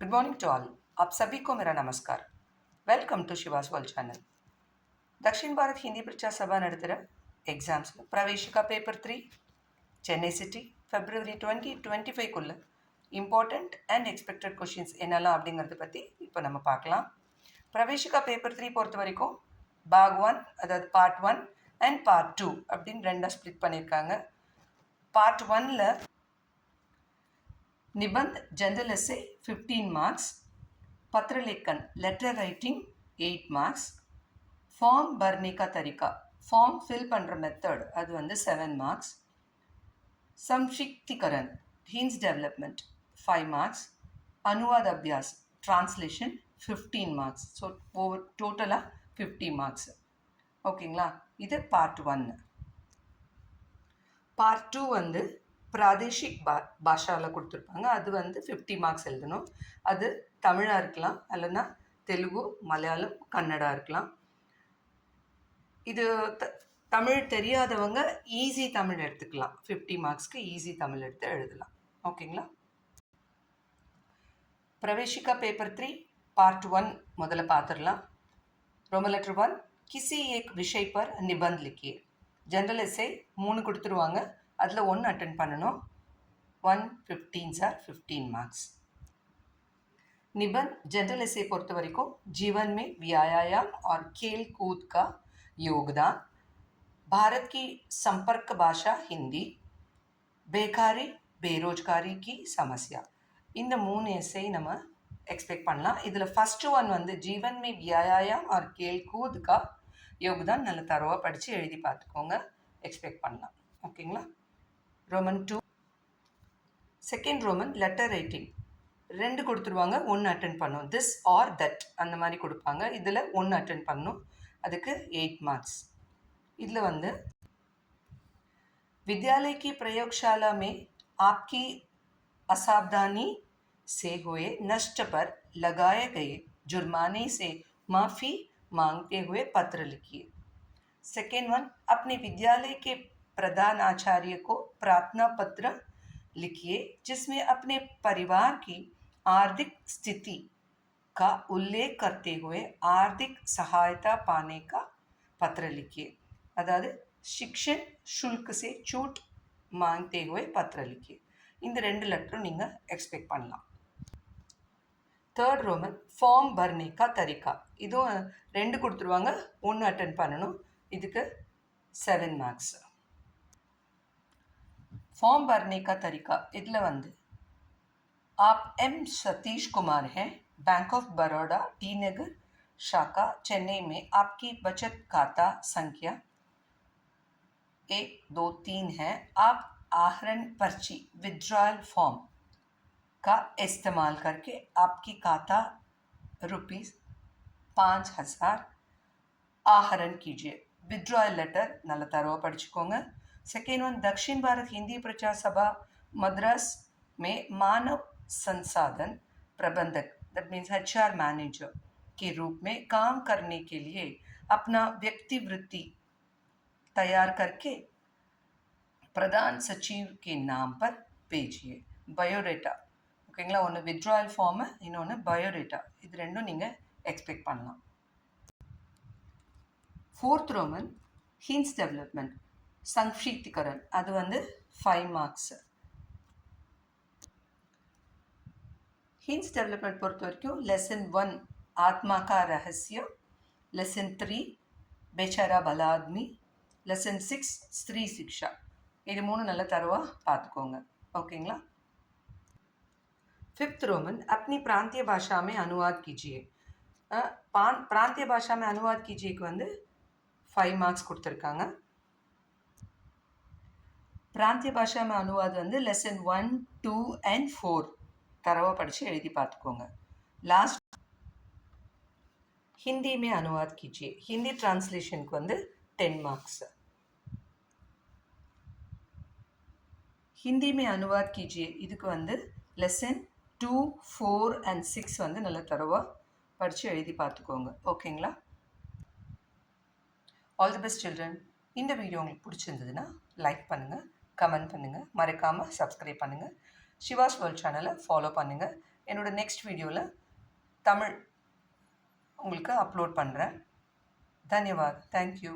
Good morning to all. आप सभी को मेरा नमस्कार। Welcome to Shivas world channel. Dakshin Bharat Hindi Prachar Sabha नड़तर exams Praveshika paper 3 Chennai city February 2025 important and expected questions என்னெல்லாம் அப்படிங்கிறத பற்றி இப்போ நம்ம பார்க்கலாம். பிரவேசிகா பேப்பர் 3 பொறுத்த வரைக்கும் பாக் 1 அதாவது பார்ட் 1 அண்ட் பார்ட் 2 அப்படின்னு ரெண்டாக ஸ்ப்ளிட் பண்ணியிருக்காங்க. பார்ட் 1ல் निबंध जनरल एसे 15 मार्क्स, पत्र लेखन लेटर राइटिंग 8 मार्क्स, फॉर्म भरने का तरीका फॉर्म फिल पण्ற மெத்தட் அது வந்து 7 மார்க்ஸ், संक्षिप्तीकरण hints development 5 மார்க்ஸ், अनुवाद अभ्यास translation 15 மார்க்ஸ். ஸோ ஓவர் டோட்டலாக 50 மார்க்ஸ். ஓகேங்களா? இது பார்ட் 1. பார்ட் 2 வந்து பிராதேஷிக் பாஷாவில் கொடுத்துருப்பாங்க. அது வந்து 50 மார்க்ஸ் எழுதணும். அது தமிழாக இருக்கலாம், இல்லைன்னா தெலுங்கு, மலையாளம், கன்னடா இருக்கலாம். இது தமிழ் தெரியாதவங்க ஈஸி தமிழ் எடுத்துக்கலாம். 50 மார்க்ஸ்க்கு ஈஸி தமிழ் எடுத்து எழுதலாம். ஓகேங்களா? பிரவேசிகா பேப்பர் 3 பார்ட் 1 முதல்ல பார்த்துடலாம். रोमन लेटर 1 किसी एक विषय पर निबंध लिखिए. जनरल एसे 3 கொடுத்துருவாங்க. அதில் 1 அட்டென்ட் பண்ணணும். 1 15 சார் 15 मार्क्स. निबंध जनरल एसे பொறுத்த वரைக்கும் जीवन में व्यायाम और खेल कूद का योगदान, भारत की संपर्क भाषा हिंदी, बेकारी बेरोजगारी की समस्या, இந்த 3 எஸ்ஸை நம்ம எக்ஸ்பெக்ட் பண்ணலாம். இதில் ஃபஸ்ட்டு ஒன் வந்து जीवन में व्यायाम और खेल कूद का योगदान நல்ல தரவாக படித்து எழுதி பார்த்துக்கோங்க. எக்ஸ்பெக்ட் பண்ணலாம். ஓகேங்களா? Roman 2 second Roman letter writing 2 கொடுத்துருவாங்க. 1 அட்டென்ட் பண்ணும். திஸ் ஆர் தட் அந்த மாதிரி கொடுப்பாங்க. இதில் 1 அட்டென்ட் பண்ணும். அதுக்கு 8 மார்க்ஸ். இதில் வந்து विद्यालय की प्रयोगशाला में आपकी असावधानी से हुए नष्ट पर लगाए गए जुर्माने से माफ़ी मांगते हुए पत्र लिखिए. सेकेंड वन अपने विद्यालय के प्रधानाचार्य को प्रार्थना पत्र लिखिए जिसमें अपने परिवार की आर्थिक स्थिति का उल्लेख करते हुए आर्थिक सहायता पाने का पत्र लिखिए. अदाद शिक्षण शुल्क से छूट मांगते हुए पत्र लिखिए. இந்த 2 லெட்டரும் நீங்கள் எக்ஸ்பெக்ட் பண்ணலாம். தேர்ட் ரோமன் ஃபார்ம் பர்னே கா தரிகா, இதுவும் 2 கொடுத்துருவாங்க. 1 அட்டென்ட் பண்ணணும். இதுக்கு 7 மார்க்ஸ். फॉर्म भरने का तरीका इधर वंदे आप एम सतीश कुमार हैं, बैंक ऑफ बड़ौदा टी नगर शाखा चेन्नई में आपकी बचत खाता संख्या 123 है. आप आहरण पर्ची विड्रॉयल फॉर्म का इस्तेमाल करके आपकी खाता ₹5000 आहरण कीजिए. विड्रॉयल लेटर நல்ல தரவா படிச்சுக்கோங்க. सेकेंड वन दक्षिण भारत हिंदी प्रचार सभा मद्रास में मानव संसाधन प्रबंधक दैट मीन्स HR मैनेजर के रूप में काम करने के लिए अपना व्यक्तिवृत्ति तैयार करके प्रधान सचिव के नाम पर भेजिए. பயோடேட்டா ஓகேங்களா? ஒன்று வித்ட்ராயல் ஃபார்மு, இன்னொன்று பயோடேட்டா. இது ரெண்டும் நீங்கள் எக்ஸ்பெக்ட் பண்ணலாம். फोर्थ रोमन हिंस डेवलपमेंट संक्षिप्तीकरण அது வந்து 5 மார்க்ஸ். हिंस डेवलपमेंट பொறுத்த வரைக்கும் லெசன் 1 आत्मा का रहस्य, लेसन 3 बेचारा भला आदमी, लेसन 6 स्त्री शिक्षा. இது 3 நல்ல தரவாக பார்த்துக்கோங்க. ஓகேங்களா? फिफ्थ रोमन अपनी प्रांतीय भाषा में अनुवाद कीजिए. प्रांतीय भाषा में अनुवाद कीजिएக்கு வந்து 5 மார்க்ஸ் கொடுத்துருக்காங்க. प्रांतीय भाषा में अनुवाद வந்து लेसन 1 2 and 4 தரவாக படித்து எழுதி பார்த்துக்கோங்க. लास्ट हिंदी में अनुवाद कीजिए. हिंदी ट्रांसलेशनக்கு வந்து 10 மார்க்ஸ். हिंदी में अनुवाद कीजिए இதுக்கு வந்து लेसन 2 4 and 6 வந்து நல்ல தரவாக படித்து எழுதி பார்த்துக்கோங்க. ஓகேங்களா? All the best children. இந்த வீடியோ உங்களுக்கு பிடிச்சிருந்ததுன்னா லைக் பண்ணுங்கள், கமெண்ட் பண்ணுங்கள், மறக்காமல் சப்ஸ்கிரைப் பண்ணுங்கள். சிவாஸ் வேர்ல்ட் சேனலை ஃபாலோ பண்ணுங்கள். என்னோடய நெக்ஸ்ட் வீடியோவில் தமிழ் உங்களுக்கு அப்லோட் பண்ணுறேன். धन्यवाद. Thank you.